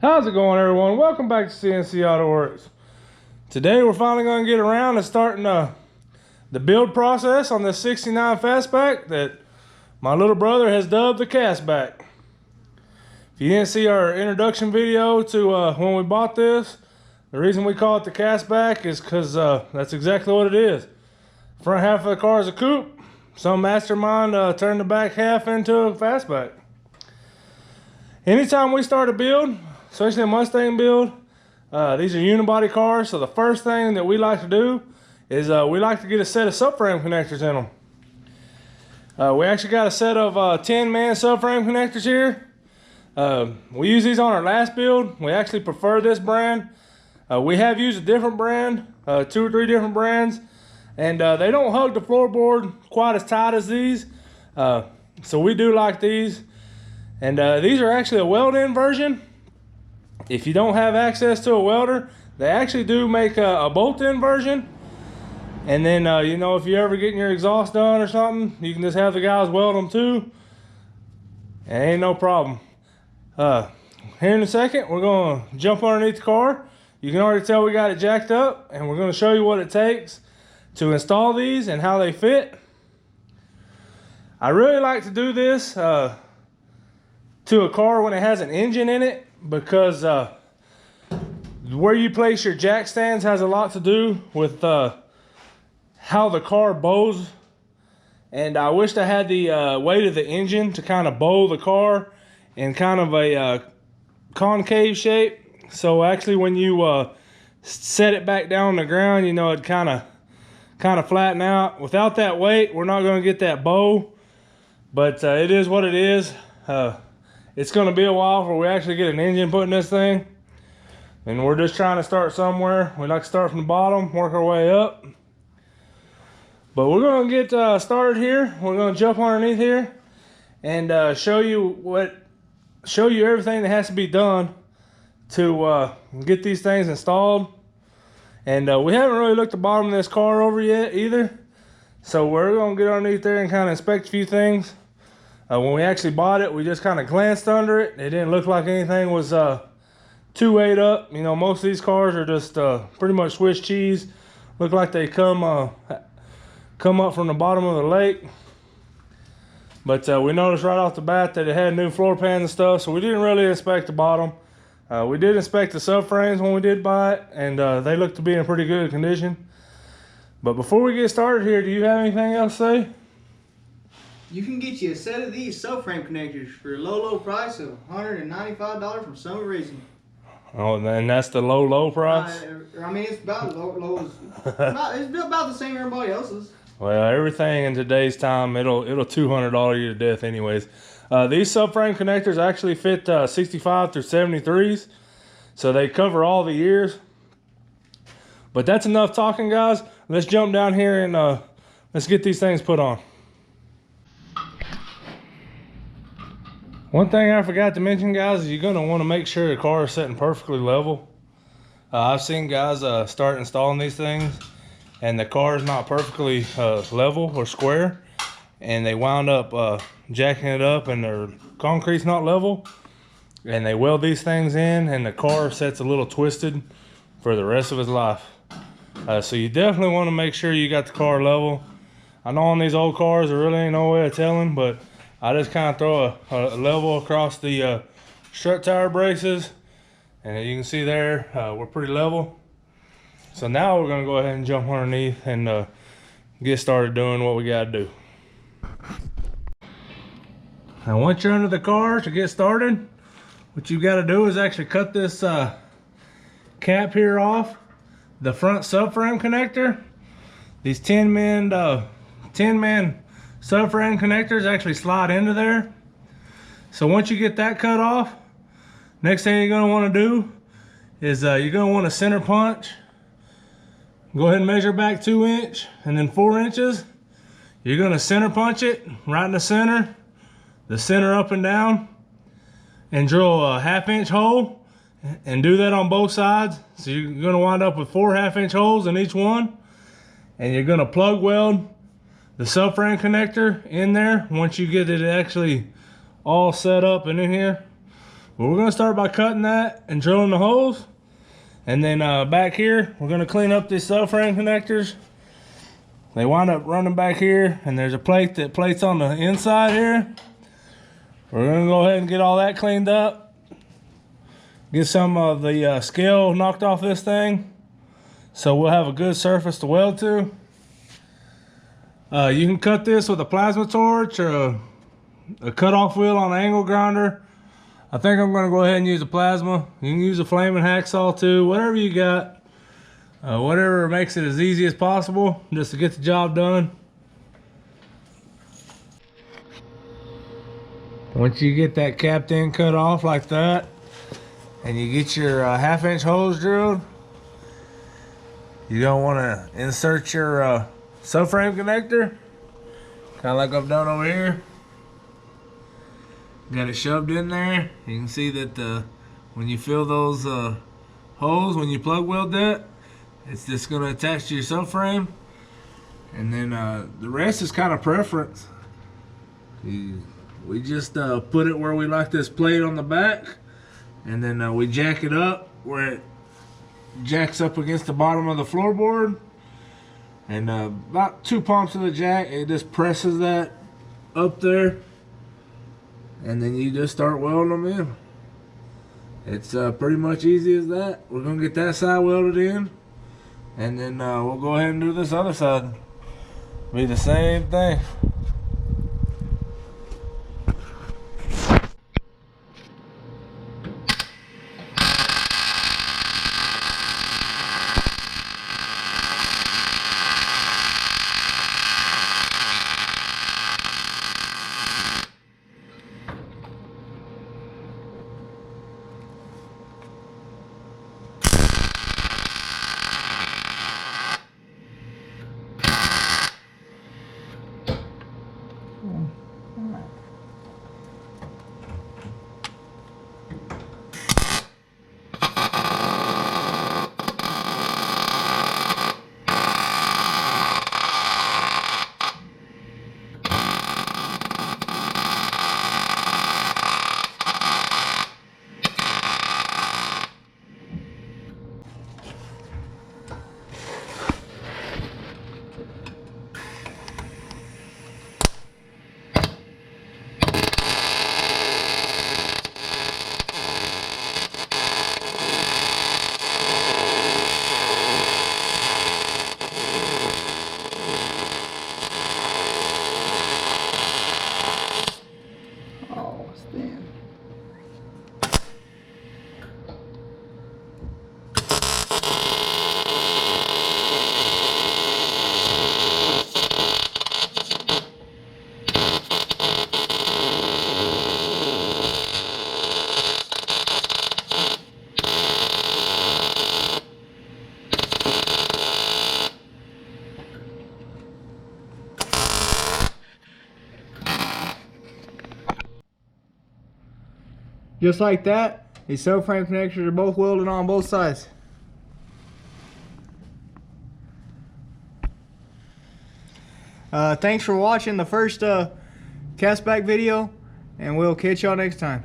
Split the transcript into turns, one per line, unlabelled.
How's it going, everyone? Welcome back to CNC Auto Works. Today we're finally going to get around to starting the build process on this 69 Fastback that my little brother has dubbed the Castback. If you didn't see our introduction video to when we bought this, the reason we call it the Castback is because that's exactly what it is. Front half of the car is a coupe. Some mastermind turned the back half into a Fastback. Anytime we start a build, especially a Mustang build, these are unibody cars, so the first thing that we like to do is we like to get a set of subframe connectors in them. We actually got a set of TinMan subframe connectors here. We use these on our last build. We actually prefer this brand. We have used a different brand, 2 or 3 different brands, and they don't hug the floorboard quite as tight as these. So we do like these. And these are actually a weld-in version. If you don't have access to a welder, they actually do make a bolt-in version. And then, you know, if you're ever getting your exhaust done or something, you can just have the guys weld them too. And ain't no problem. Here in a second, we're going to jump underneath the car. You can already tell we got it jacked up, and we're going to show you what it takes to install these and how they fit. I really like to do this to a car when it has an engine in it, because where you place your jack stands has a lot to do with how the car bows. And I wished I had the weight of the engine to kind of bow the car in kind of a concave shape. So actually when you set it back down on the ground, you know, it kind of flatten out. Without that weight, we're not going to get that bow, but it is what it is. It's going to be a while before we actually get an engine put in this thing. And we're just trying to start somewhere. We like to start from the bottom, work our way up. But we're going to get started here. We're going to jump underneath here and show you everything that has to be done to get these things installed. And we haven't really looked the bottom of this car over yet either. So we're going to get underneath there and kind of inspect a few things. When we actually bought it, we just kind of glanced under it. It didn't look like anything was too weighed up. You know, most of these cars are just pretty much Swiss cheese. Look like they come up from the bottom of the lake. But we noticed right off the bat that it had new floor pans and stuff, so we didn't really inspect the bottom. We did inspect the subframes when we did buy it, and they look to be in pretty good condition. But before we get started here, do you have anything else to say?
You can get you a set of these subframe connectors for a low price of $195 from Summer Racing.
Oh, and that's the low price?
I mean, it's about low as it's about the same as everybody else's.
Well, everything in today's time, it'll $200 you to death anyways. These subframe connectors actually fit 65 through 73s, so they cover all the years. But that's enough talking, guys. Let's jump down here and let's get these things put on. One thing I forgot to mention, guys, is you're going to want to make sure the car is sitting perfectly level. I've seen guys start installing these things and the car is not perfectly level or square, and they wound up jacking it up and their concrete's not level, and they weld these things in and the car sits a little twisted for the rest of its life. So you definitely want to make sure you got the car level. I know on these old cars there really ain't no way of telling, but I just kind of throw a level across the strut tire braces, and you can see there we're pretty level. So now we're going to go ahead and jump underneath and get started doing what we got to do. Now once you're under the car, to get started, what you got to do is actually cut this cap here off, the front subframe connector. These TinMan subframe connectors actually slide into there. So once you get that cut off, next thing you're going to want to do is you're going to want to center punch. Go ahead and measure back 2 inch and then 4 inches. You're going to center punch it right in the center up and down, and drill a 1/2 inch hole, and do that on both sides. So you're going to wind up with 4 1/2 inch holes in each one, and you're going to plug weld the subframe connector in there once you get it actually all set up and in here. Well, we're gonna start by cutting that and drilling the holes. And then back here, we're gonna clean up these subframe connectors. They wind up running back here, and there's a plate that plates on the inside here. We're gonna go ahead and get all that cleaned up. Get some of the scale knocked off this thing, so we'll have a good surface to weld to. You can cut this with a plasma torch or a cutoff wheel on an angle grinder. I think I'm gonna go ahead and use a plasma. You can use a flaming hacksaw too, whatever you got. Whatever makes it as easy as possible, just to get the job done. Once you get that capped in cut off like that, and you get your 1/2-inch holes drilled, you're gonna wanna insert your subframe connector, kinda like I've done over here. Got it shoved in there. You can see that when you fill those holes, when you plug weld that, it's just gonna attach to your subframe. And then the rest is kind of preference. We just put it where we like this plate on the back, and then we jack it up where it jacks up against the bottom of the floorboard. And about 2 pumps of the jack, it just presses that up there. And then you just start welding them in. It's pretty much easy as that. We're gonna get that side welded in, and then we'll go ahead and do this other side. Be the same thing.
Just like that, these subframe connectors are both welded on both sides. Thanks for watching the first Fastback video, and we'll catch y'all next time.